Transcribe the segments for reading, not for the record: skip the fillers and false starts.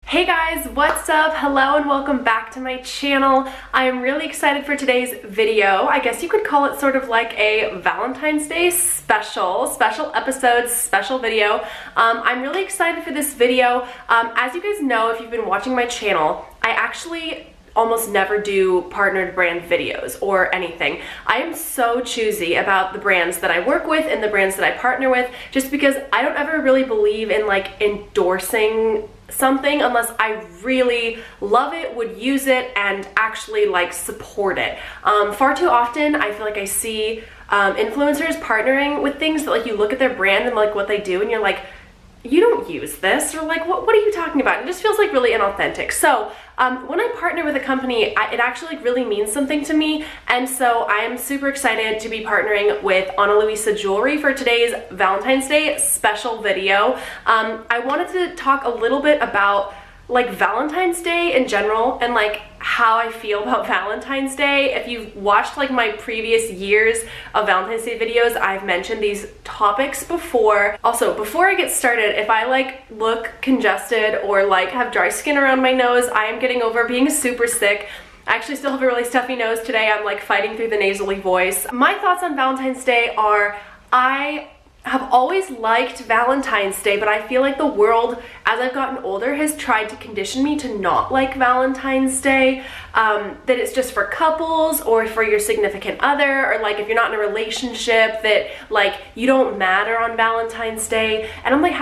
Hey guys, what's up? Hello and welcome back to my channel. I am really excited for today's video. I guess you could call it sort of like a Valentine's Day special episode, special video. I'm really excited for this video. As you guys know, if you've been watching my channel, I actually almost never do partnered brand videos or anything. I am so choosy about the brands that I work with and the brands that I partner with, just because I don't ever really believe in like endorsing something unless I really love it, would use it, and actually like support it. Far too often I feel like I see influencers partnering with things that like you look at their brand and like what they do and you're like, you don't use this, or like what are you talking about? It just feels like really inauthentic. So when I partner with a company, it actually like really means something to me, and so I am super excited to be partnering with Ana Luisa Jewelry for today's Valentine's Day special video. I wanted to talk a little bit about like Valentine's Day in general and like how I feel about Valentine's Day. If you've watched like my previous years of Valentine's Day videos, I've mentioned these topics before. Also, before I get started, if I like look congested or like have dry skin around my nose, I am getting over being super sick. I actually still have a really stuffy nose today. I'm like fighting through the nasally voice. My thoughts on Valentine's Day are, I have always liked Valentine's Day, but I feel like the world, as I've gotten older, has tried to condition me to not like Valentine's Day, that it's just for couples or for your significant other, or like if you're not in a relationship, that like you don't matter on Valentine's Day. And I'm like,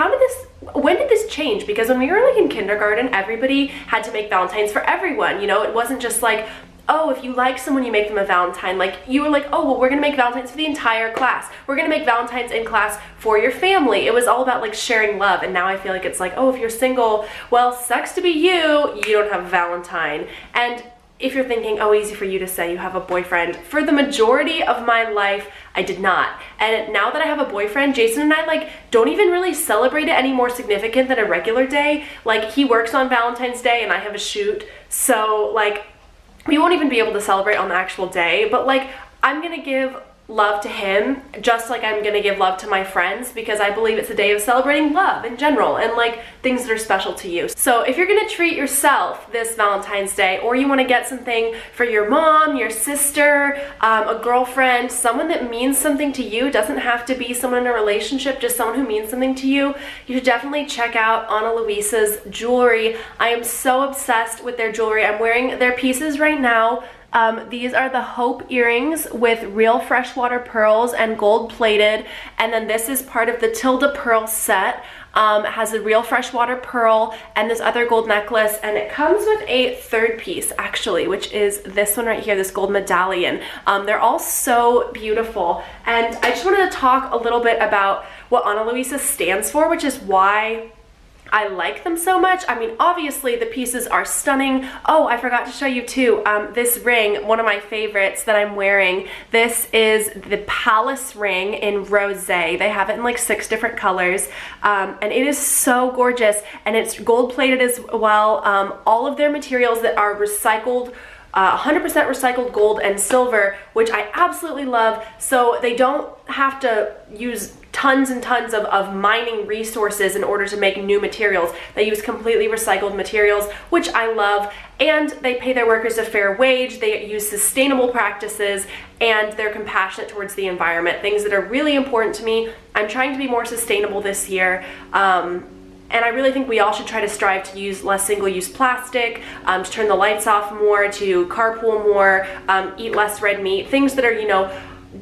when did this change? Because when we were like in kindergarten, everybody had to make Valentines for everyone, you know? It wasn't just like, oh, if you like someone, you make them a Valentine. Like, you were like, oh, well, we're gonna make Valentines for the entire class. We're gonna make Valentines in class for your family. It was all about like sharing love, and now I feel like it's like, oh, if you're single, well, sucks to be you, you don't have a Valentine. And if you're thinking, oh, easy for you to say you have a boyfriend, for the majority of my life, I did not. And now that I have a boyfriend, Jason and I like don't even really celebrate it any more significant than a regular day. Like, he works on Valentine's Day and I have a shoot, so like, we won't even be able to celebrate on the actual day, but like, I'm gonna give love to him just like I'm gonna give love to my friends, because I believe it's a day of celebrating love in general and like things that are special to you. So if you're gonna treat yourself this Valentine's Day, or you wanna get something for your mom, your sister, a girlfriend, someone that means something to you, doesn't have to be someone in a relationship, just someone who means something to you, you should definitely check out Ana Luisa's jewelry. I am so obsessed with their jewelry. I'm wearing their pieces right now. These are the Hope earrings with real freshwater pearls and gold plated, and then this is part of the Tilda pearl set. It has a real freshwater pearl and this other gold necklace, and it comes with a third piece actually, which is this one right here, this gold medallion. They're all so beautiful, and I just wanted to talk a little bit about what Ana Luisa stands for, which is why I like them so much. I mean, obviously the pieces are stunning. Oh, I forgot to show you too, this ring, one of my favorites that I'm wearing. This is the Palace ring in rosé. They have it in like 6 different colors, and it is so gorgeous, and it's gold plated as well. All of their materials that are recycled, 100% recycled gold and silver, which I absolutely love. So they don't have to use tons and tons of mining resources in order to make new materials. They use completely recycled materials, which I love, and they pay their workers a fair wage. They use sustainable practices, and they're compassionate towards the environment, things that are really important to me. I'm trying to be more sustainable this year, and I really think we all should try to strive to use less single-use plastic, to turn the lights off more, to carpool more, eat less red meat, things that are, you know,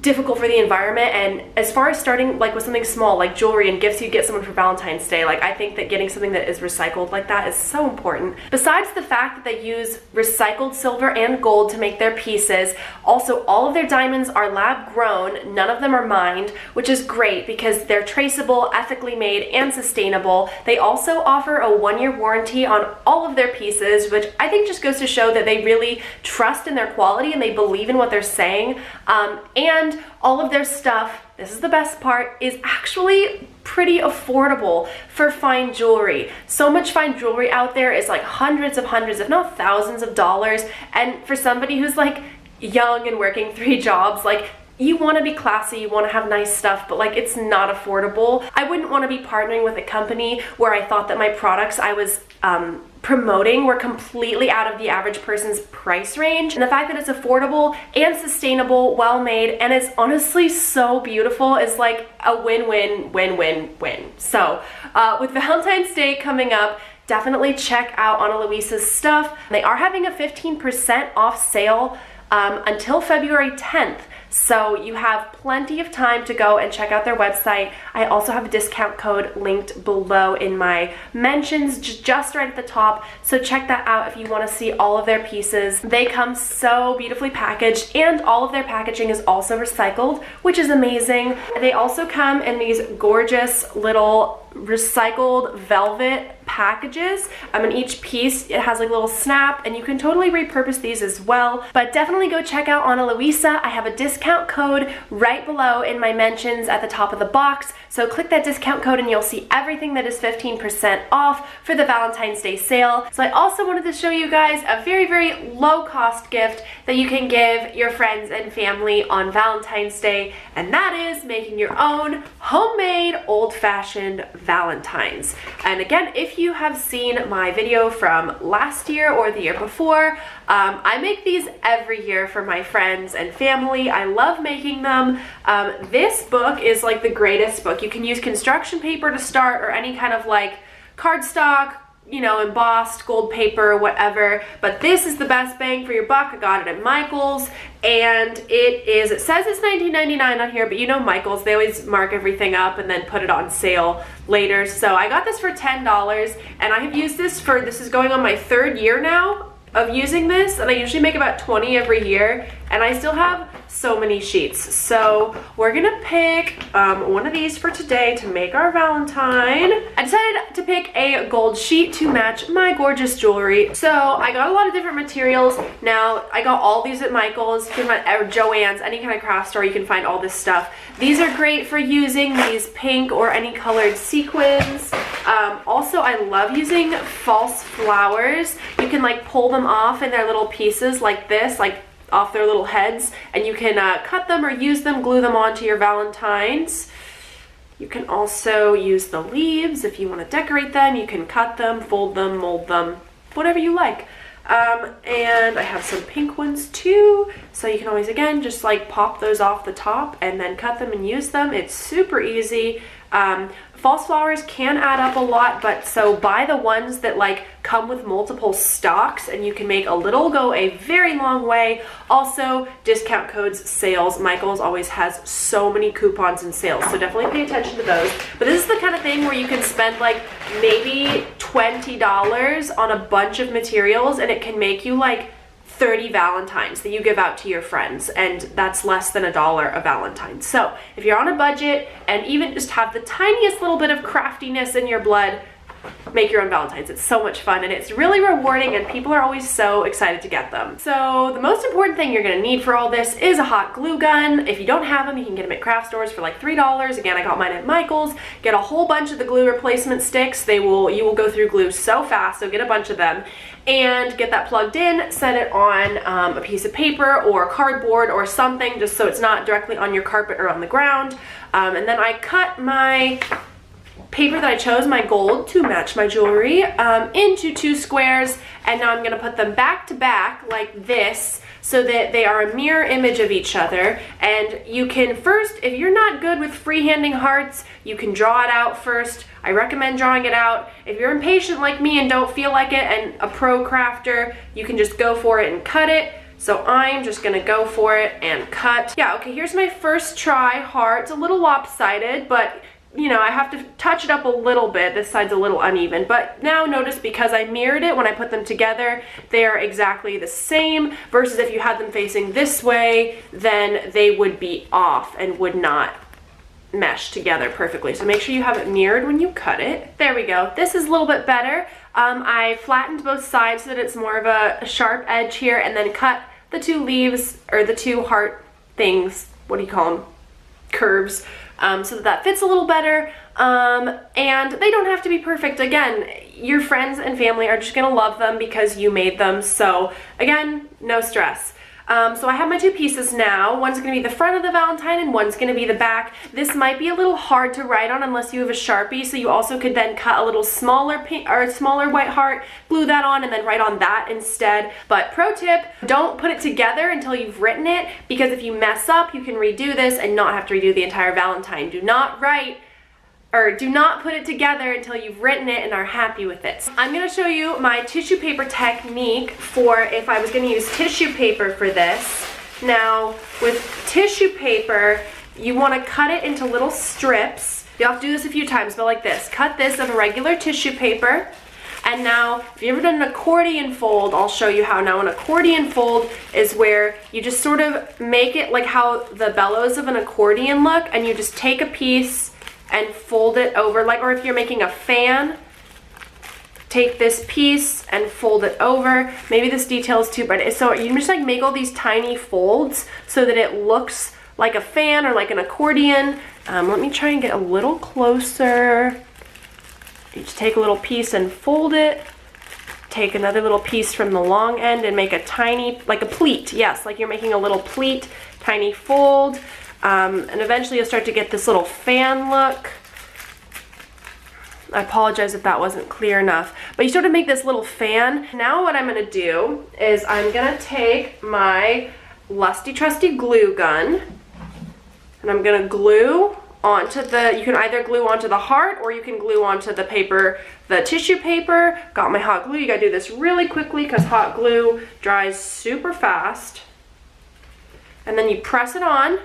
difficult for the environment. And as far as starting like with something small like jewelry and gifts you get someone for Valentine's Day, like I think that getting something that is recycled like that is so important. Besides the fact that they use recycled silver and gold to make their pieces, also all of their diamonds are lab grown, none of them are mined, which is great because they're traceable, ethically made, and sustainable. They also offer a 1-year warranty on all of their pieces, which I think just goes to show that they really trust in their quality and they believe in what they're saying. And all of their stuff, this is the best part, is actually pretty affordable for fine jewelry. So much fine jewelry out there is like hundreds, if not thousands of dollars. And for somebody who's like young and working 3 jobs, like you want to be classy, you want to have nice stuff, but like it's not affordable. I wouldn't want to be partnering with a company where I thought that my products I was promoting were completely out of the average person's price range. And the fact that it's affordable and sustainable, well made, and it's honestly so beautiful is like a win-win, win-win-win. So with Valentine's Day coming up, definitely check out Ana Luisa's stuff. They are having a 15% off sale until February 10th. So you have plenty of time to go and check out their website. I also have a discount code linked below in my mentions, just right at the top. So check that out if you want to see all of their pieces. They come so beautifully packaged, and all of their packaging is also recycled, which is amazing. They also come in these gorgeous little recycled velvet packages. In each piece it has like a little snap, and you can totally repurpose these as well. But definitely go check out Ana Luisa. I have a discount code right below in my mentions at the top of the box. So click that discount code and you'll see everything that is 15% off for the Valentine's Day sale. So I also wanted to show you guys a very, very low cost gift that you can give your friends and family on Valentine's Day, and that is making your own homemade old-fashioned Valentines. And again, if you have seen my video from last year or the year before, I make these every year for my friends and family. I love making them. This book is like the greatest book. You can use construction paper to start, or any kind of like cardstock, you know, embossed gold paper, whatever. But this is the best bang for your buck. I got it at Michael's, and it says it's $19.99 on here, but you know Michael's, they always mark everything up and then put it on sale later. So I got this for $10, and I have used this this is going on my 3rd year now of using this, and I usually make about 20 every year, and I still have so many sheets. So we're gonna pick one of these for today to make our Valentine. I decided to pick a gold sheet to match my gorgeous jewelry. So I got a lot of different materials. Now I got all these at Michael's, or Joann's, any kind of craft store, you can find all this stuff. These are great for using these pink or any colored sequins. Also, I love using false flowers. You can like pull them off in their little pieces like this, like off their little heads, and you can cut them or use them, glue them onto your Valentines. You can also use the leaves if you want to decorate them. You can cut them, fold them, mold them, whatever you like. And I have some pink ones too, so you can always, again, just like pop those off the top and then cut them and use them. It's super easy. False flowers can add up a lot, but so buy the ones that like come with multiple stalks, and you can make a little go a very long way. Also, discount codes, sales. Michael's always has so many coupons and sales, so definitely pay attention to those. But this is the kind of thing where you can spend like maybe $20 on a bunch of materials, and it can make you like 30 Valentines that you give out to your friends, and that's less than $1 a Valentine. So if you're on a budget and even just have the tiniest little bit of craftiness in your blood, make your own Valentines. It's so much fun, and it's really rewarding, and people are always so excited to get them. So the most important thing you're gonna need for all this is a hot glue gun. If you don't have them, you can get them at craft stores for like $3. Again, I got mine at Michael's. Get a whole bunch of the glue replacement sticks. You will go through glue so fast, so get a bunch of them. And get that plugged in, set it on a piece of paper or cardboard or something, just so it's not directly on your carpet or on the ground. And then I cut my paper that I chose, my gold, to match my jewelry, into 2 squares, and now I'm gonna put them back to back like this, so that they are a mirror image of each other. And you can first, if you're not good with freehanding hearts, you can draw it out first. I recommend drawing it out. If you're impatient like me and don't feel like it, and a pro crafter, you can just go for it and cut it. So I'm just gonna go for it and cut. Yeah, okay, here's my first try heart. It's a little lopsided, but you know, I have to touch it up a little bit. This side's a little uneven, but now notice, because I mirrored it when I put them together, they are exactly the same, versus if you had them facing this way, then they would be off and would not mesh together perfectly. So make sure you have it mirrored when you cut it. There we go. This is a little bit better. I flattened both sides so that it's more of a sharp edge here, and then cut the 2 leaves, or the 2 heart things, what do you call them, curves, so that fits a little better. And they don't have to be perfect. Again, your friends and family are just gonna love them because you made them. So again, no stress. So I have my two pieces now. One's going to be the front of the Valentine and one's going to be the back. This might be a little hard to write on unless you have a Sharpie, so you also could then cut a little smaller smaller white heart, glue that on, and then write on that instead. But pro tip, don't put it together until you've written it, because if you mess up, you can redo this and not have to redo the entire Valentine. Do not put it together until you've written it and are happy with it. I'm going to show you my tissue paper technique for if I was going to use tissue paper for this. Now, with tissue paper, you want to cut it into little strips. You'll have to do this a few times, but like this. Cut this of regular tissue paper. And now, if you've ever done an accordion fold, I'll show you how. Now, an accordion fold is where you just sort of make it like how the bellows of an accordion look, and you just take a piece and fold it over, like, or if you're making a fan, take this piece and fold it over. Maybe this detail is too bright. So you just like make all these tiny folds so that it looks like a fan or like an accordion. Let me try and get a little closer. You just take a little piece and fold it. Take another little piece from the long end and make a tiny, like a pleat. Yes, like you're making a little pleat, tiny fold. And eventually you'll start to get this little fan look. I apologize if that wasn't clear enough, but you sort of make this little fan. Now what I'm gonna do is I'm gonna take my lusty trusty glue gun and I'm gonna glue onto you can either glue onto the heart or you can glue onto the paper, the tissue paper. Got my hot glue. You gotta do this really quickly because hot glue dries super fast. And then you press it on.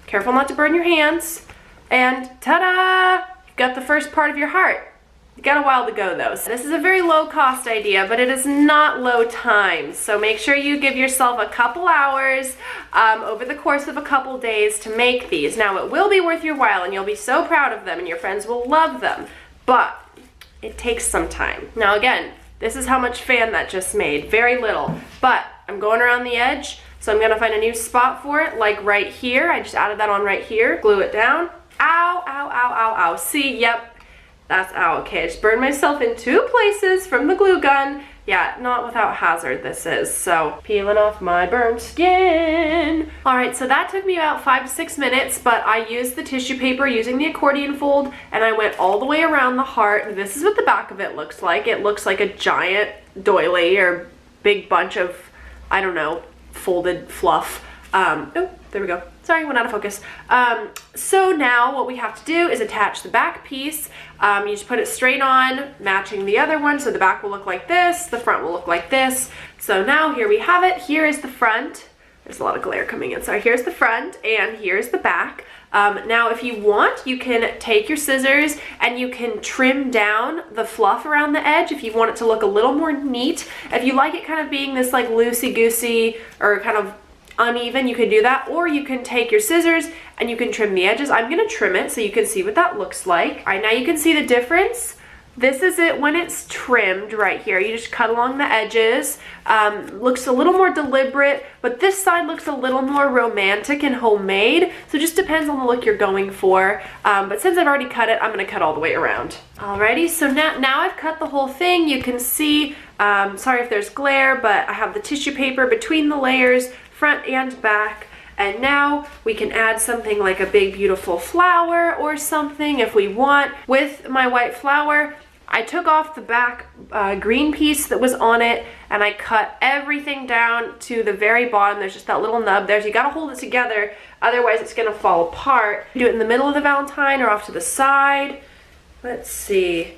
Careful not to burn your hands. And ta-da! You've got the first part of your heart. You got a while to go though. So this is a very low cost idea, but it is not low time. So make sure you give yourself a couple hours over the course of a couple days to make these. Now it will be worth your while and you'll be so proud of them and your friends will love them, but it takes some time. Now again, this is how much fan that just made. Very little, but I'm going around the edge. So I'm gonna find a new spot for it, like right here. I just added that on right here. Glue it down. Ow, ow, ow, ow, ow. See, yep, that's ow. Okay, I just burned myself in two places from the glue gun. Yeah, not without hazard this is. So peeling off my burnt skin. All right, so that took me about 5 to 6 minutes, but I used the tissue paper using the accordion fold and I went all the way around the heart. This is what the back of it looks like. It looks like a giant doily or big bunch of, I don't know, folded fluff. Oh, there we go. Sorry, went out of focus. So now what we have to do is attach the back piece. You just put it straight on, matching the other one. So the back will look like this, the front will look like this. So now here we have it. Here is the front. There's a lot of glare coming in. So here's the front and here's the back. Now if you want, you can take your scissors and you can trim down the fluff around the edge if you want it to look a little more neat. If you like it kind of being this like loosey-goosey or kind of uneven, you can do that, or you can take your scissors and you can trim the edges. I'm gonna trim it so you can see what that looks like. All right, now you can see the difference. This is it when it's trimmed right here. You just cut along the edges. Looks a little more deliberate, but this side looks a little more romantic and homemade. So it just depends on the look you're going for. But since I've already cut it, I'm gonna cut all the way around. Alrighty, so now I've cut the whole thing. You can see, sorry if there's glare, but I have the tissue paper between the layers, front and back. And now we can add something like a big beautiful flower or something if we want. With my white flower, I took off the back green piece that was on it and I cut everything down to the very bottom. There's just that little nub there, so you gotta hold it together, otherwise it's gonna fall apart. Do it in the middle of the Valentine or off to the side. Let's see.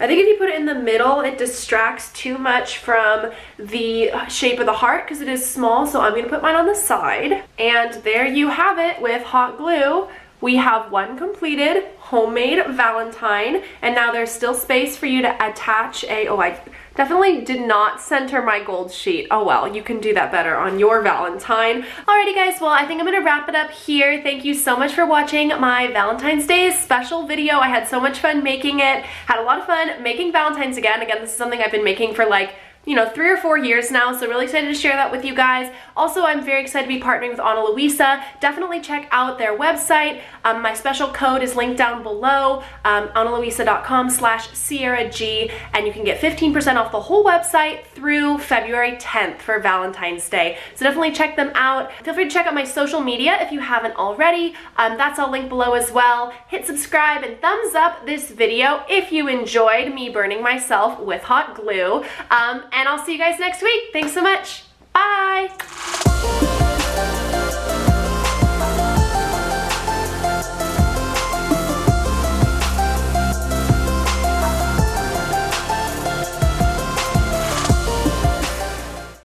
I think if you put it in the middle, it distracts too much from the shape of the heart because it is small, so I'm gonna put mine on the side. And there you have it with hot glue. We have one completed homemade Valentine, and now there's still space for you to attach I definitely did not center my gold sheet. Oh well, you can do that better on your Valentine. Alrighty guys, well I think I'm gonna wrap it up here. Thank you so much for watching my Valentine's Day special video. I had so much fun making it. Had a lot of fun making Valentines again. Again, this is something I've been making for like you know, 3 or 4 years now, so really excited to share that with you guys. Also, I'm very excited to be partnering with Ana Luisa. Definitely check out their website. My special code is linked down below, analuisa.com/SierraG, and you can get 15% off the whole website through February 10th for Valentine's Day. So definitely check them out. Feel free to check out my social media if you haven't already. That's all linked below as well. Hit subscribe and thumbs up this video if you enjoyed me burning myself with hot glue. And I'll see you guys next week. Thanks so much. Bye.